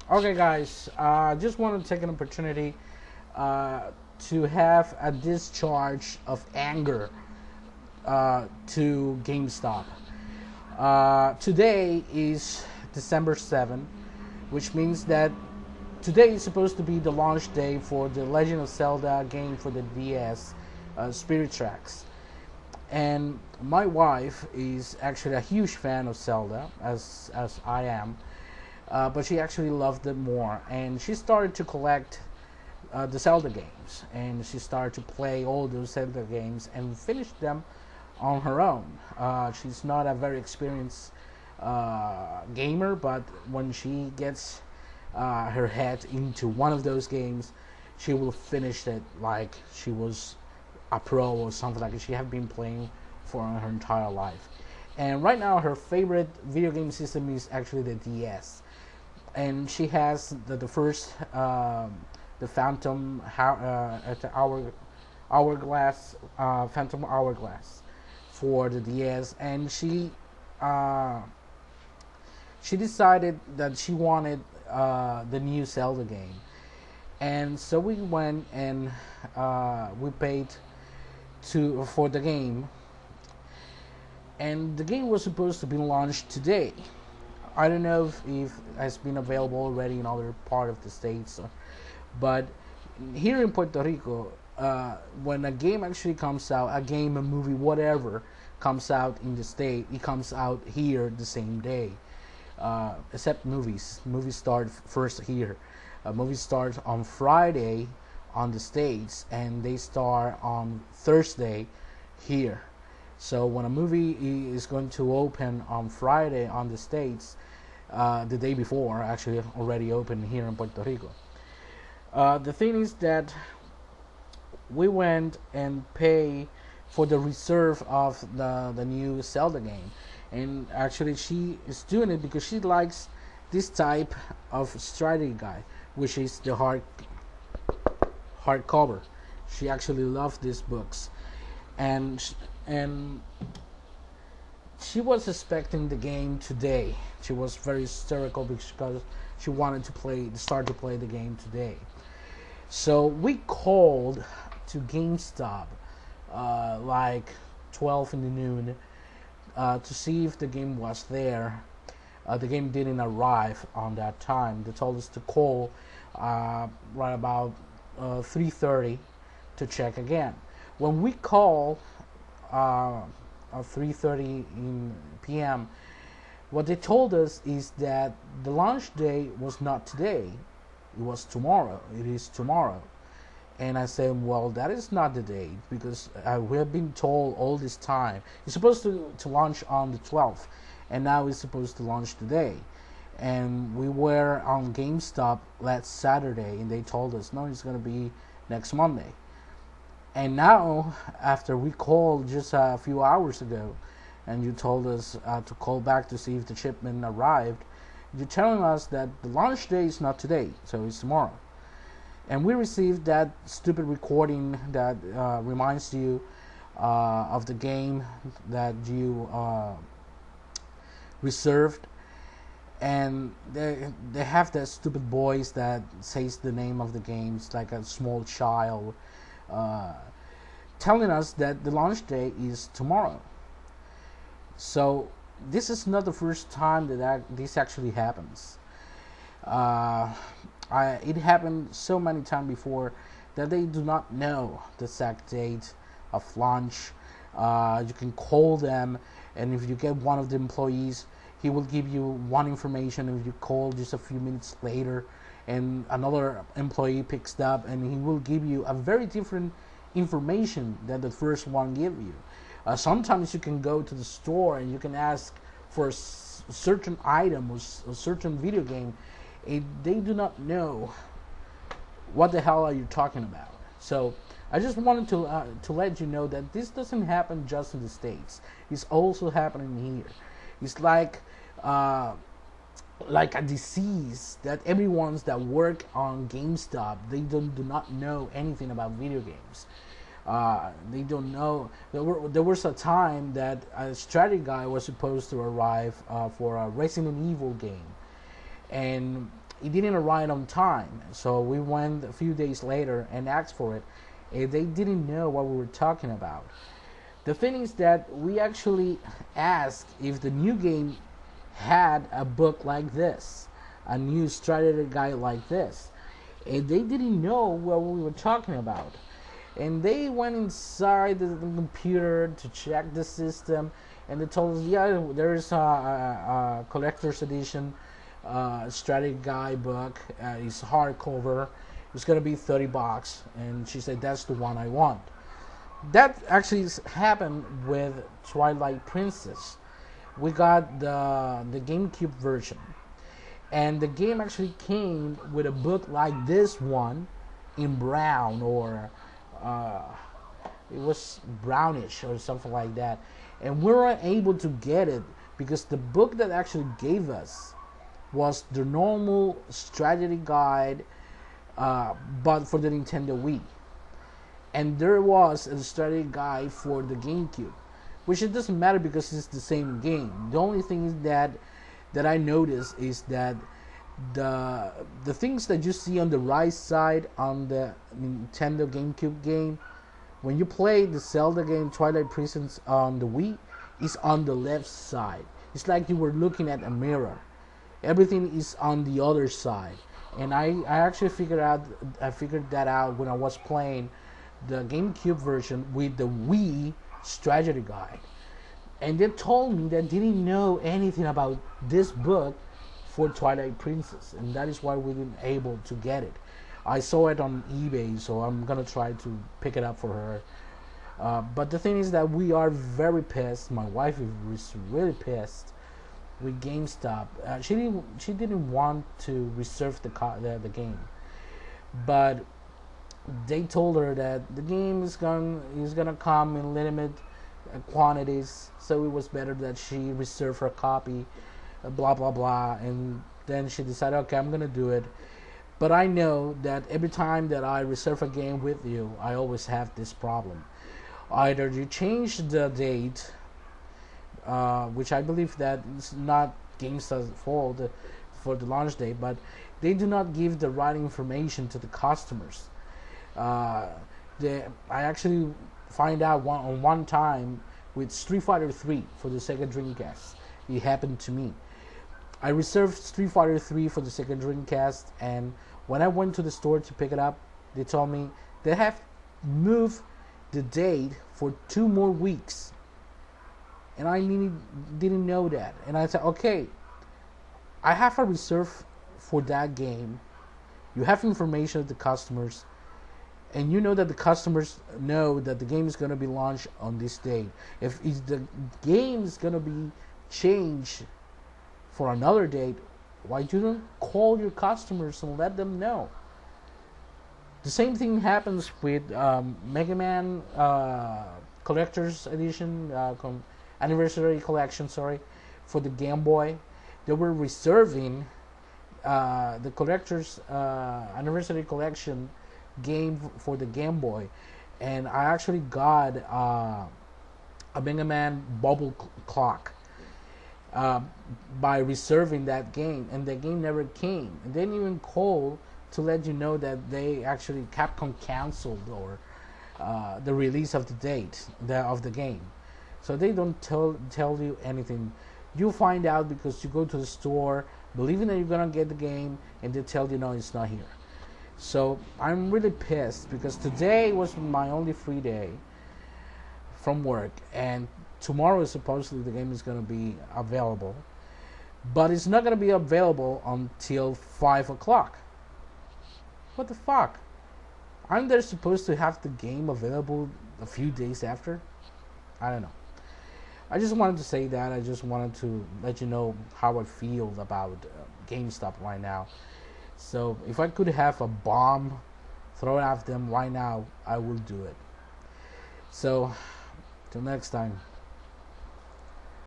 Okay, guys, I just want to take an opportunity to have a discharge of anger to GameStop. Today is December 7th, which means that today is supposed to be the launch day for the Legend of Zelda game for the DS, Spirit Tracks. And my wife is actually a huge fan of Zelda, as I am, but she actually loved it more, and she started to collect the Zelda games, and she started to play all those Zelda games and finish them on her own. She's not a very experienced gamer, but when she gets her head into one of those games, she will finish it like she was a pro or something like that. She have been playing for her entire life. And right now, her favorite video game system is actually the DS, and she has the first the Phantom at the hourglass Phantom Hourglass for the DS, and she decided that she wanted the new Zelda game, and so we went and we paid to for the game, and the game was supposed to be launched today. I don't know if it has been available already in other part of the states, but here in Puerto Rico, when a game actually comes out, a game, a movie, whatever comes out in the state, it comes out here the same day. Except movies. Movies start first here. Movies start on Friday on the States, and they start on Thursday here. So when a movie is going to open on Friday on the States, the day before, actually already opened here in Puerto Rico. The thing is that we went and pay for the reserve of the new Zelda game, and actually she is doing it because she likes this type of strategy guide, which is the hardcover. She actually loves these books, and she was expecting the game today. She was very hysterical because she wanted to start to play the game today. So we called to GameStop like 12 in the noon to see if the game was there. The game didn't arrive on that time. They told us to call right about 3:30 to check again. When we call at 3:30 p.m., what they told us is that the launch day was not today. It was tomorrow. It is tomorrow. And I said, well, that is not the date because we have been told all this time. It's supposed to launch on the 12th, and now it's supposed to launch today. And we were on GameStop last Saturday, and they told us, no, it's going to be next Monday. And now, after we called just a few hours ago, and you told us to call back to see if the shipment arrived, you're telling us that the launch day is not today, so it's tomorrow. And we received that stupid recording that reminds you of the game that you reserved, and they have that stupid voice that says the name of the games like a small child, telling us that the launch day is tomorrow. So this is not the first time that this actually happens. It happened so many times before that they do not know the exact date of launch. You can call them, and if you get one of the employees, he will give you one information. If you call just a few minutes later, and another employee picks up, and he will give you a very different information than the first one gave you. Sometimes you can go to the store and you can ask for a certain item or a certain video game, they do not know what the hell are you talking about. So I just wanted to let you know that this doesn't happen just in the States. It's also happening here. It's like a disease that everyone's that work on GameStop, they do not know anything about video games. They don't know. There was a time that a strategy guy was supposed to arrive for a Resident Evil game, and it didn't arrive on time. So we went a few days later and asked for it, and they didn't know what we were talking about. The thing is that we actually asked if the new game had a book like this, a new strategy guide like this, and they didn't know what we were talking about. And they went inside the computer to check the system, and they told us, yeah, there is a collector's edition strategy guide book. It's hardcover. It's gonna be $30, and she said that's the one I want. That actually happened with Twilight Princess. We got the GameCube version, and the game actually came with a book like this one in brown, or it was brownish or something like that, and we weren't able to get it because the book that actually gave us was the normal strategy guide, but for the Nintendo Wii. And there was a strategy guide for the GameCube, which it doesn't matter because it's the same game. The only thing is that I noticed is that the things that you see on the right side on the Nintendo GameCube game, when you play the Zelda game Twilight Princess on the Wii, is on the left side. It's like you were looking at a mirror. Everything is on the other side, and I actually figured that out when I was playing the GameCube version with the Wii strategy guide. And they told me that they didn't know anything about this book for Twilight Princess, and that is why we didn't able to get it. I saw it on eBay, so I'm gonna try to pick it up for her. But the thing is that we are very pissed. My wife is really pissed with GameStop. She didn't want to reserve the game, but they told her that the game is gonna come in limited quantities, so it was better that she reserve her copy, blah blah blah. And then she decided, okay, I'm gonna do it. But I know that every time that I reserve a game with you, I always have this problem. Either you change the date, which I believe that it's not GameStop's fault for the launch date, but they do not give the right information to the customers. I actually find out one time with Street Fighter 3 for the Sega Dreamcast. It happened to me. I reserved Street Fighter 3 for the Sega Dreamcast, and when I went to the store to pick it up, they told me they have moved the date for 2 more weeks. And I didn't know that. And I said, okay, I have a reserve for that game. You have information of the customers, and you know that the customers know that the game is going to be launched on this date. If the game is going to be changed for another date, why you don't call your customers and let them know? The same thing happens with Mega Man Collector's Edition, Anniversary Collection, for the Game Boy. They were reserving the Collector's Anniversary Collection game for the Game Boy, and I actually got a Mega Man bubble clock by reserving that game, and the game never came. And they didn't even call to let you know that they actually Capcom canceled or the release of the date of the game. So they don't tell you anything. You find out because you go to the store believing that you're gonna get the game, and they tell you no, it's not here. So I'm really pissed because today was my only free day from work, and tomorrow is supposedly the game is gonna be available, but it's not gonna be available until 5 o'clock. What the fuck? Aren't they supposed to have the game available a few days after? I don't know. I just wanted to say that. I just wanted to let you know how I feel about GameStop right now. So if I could have a bomb thrown at them right now, I will do it. So till next time.